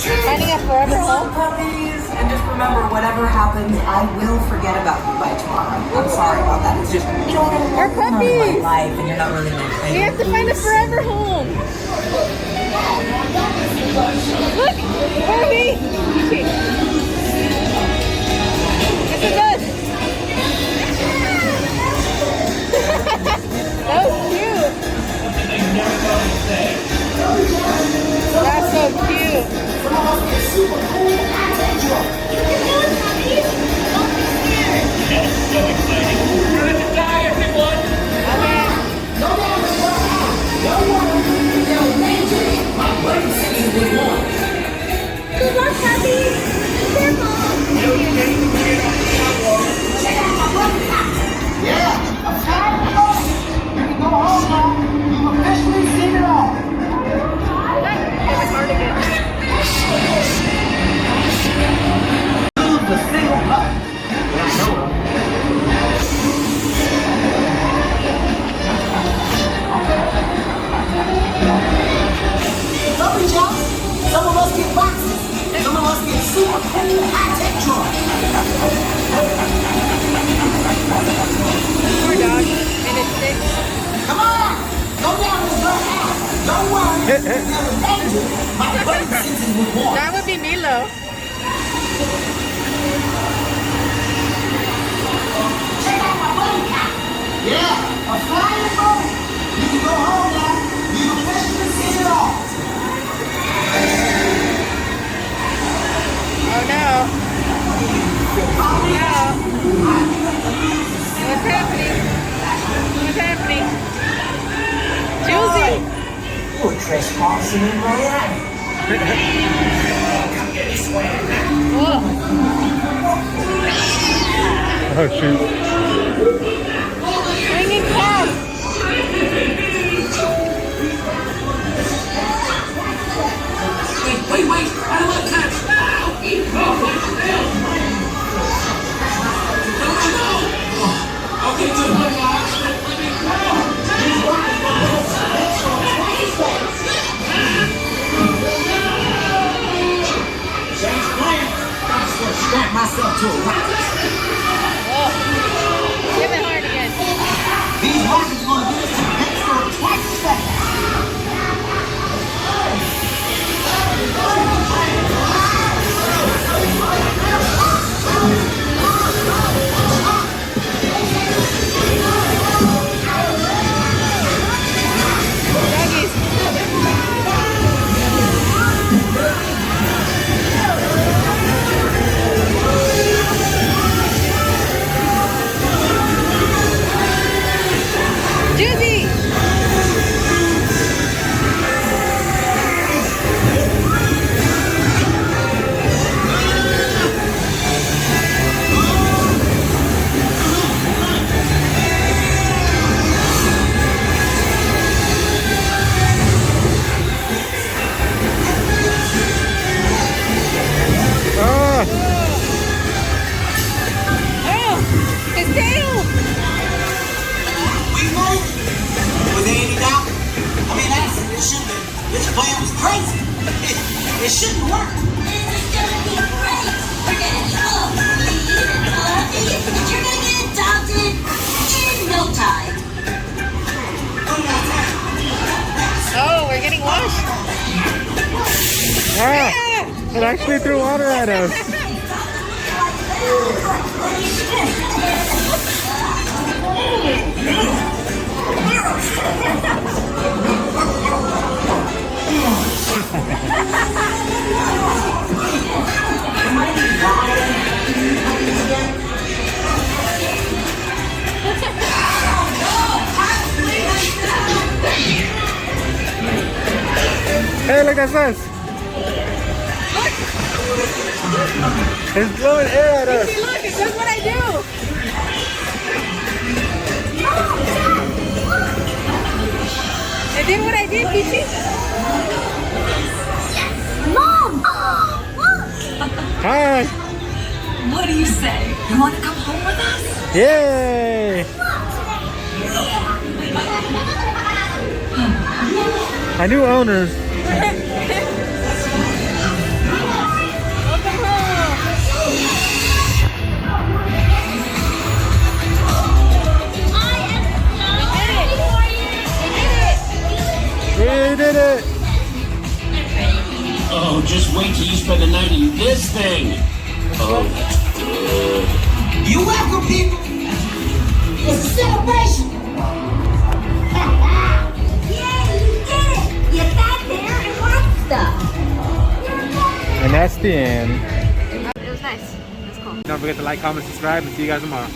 Finding a forever home? Puppies, and just remember, whatever happens, I will forget about you by tomorrow. I'm sorry about that. It's just, you know, We're puppies. my life, and you're not really my friend. We have to find a forever home. Look, Bobby. This is us. So cute. That's so cute. Good luck, Happy. Careful. Yeah, I'm sorry. You can go home now. You've officially seen it all. The single pup. Yeah, I know him. Puppy jump. Some of us get boxes. Some of us get super cool high-tech drawers. Poor dog. And it's sick. Come on! Go down this little alley. Don't worry. There's danger. My buddy senses was warm. That would be Milo. Check out my buddy cop. Yeah, a flying boat. You can go home now. You've officially seen it all. Oh no. No. What's happening? What's happening? Josie! You're trespassing in my alley. Whoa. Oh shoot. Swinging cat! Wait, I love cats. Okay, good. Strap myself to a rock. Whoa. Give it hard again. These rockets are going to get us to the next store twice as fast. Doggies. Josie! Ah! Oh! His tail! We moved. Was there any doubt? I mean, honestly, it shouldn't have. This plan was crazy. It shouldn't work. This is gonna be great. We're gonna be all clean and fluffy, and you're gonna get adopted in no time. Oh, we're getting washed. Ah! It actually threw water at us. Hey, look at this. It's blowing air at us. See, look, it does what I do. It did what I did, Peachy. Mom! Oh, look! Hi. What do you say? You want to come home with us? Yay. Our new owners. Just wait till you spend the night in this thing. Oh, that's good. You're welcome, people. It's a celebration. Yay, you did it! You sat there and watched stuff. And that's the end. It was nice. It was cool. Don't forget to like, comment, subscribe, and see you guys tomorrow.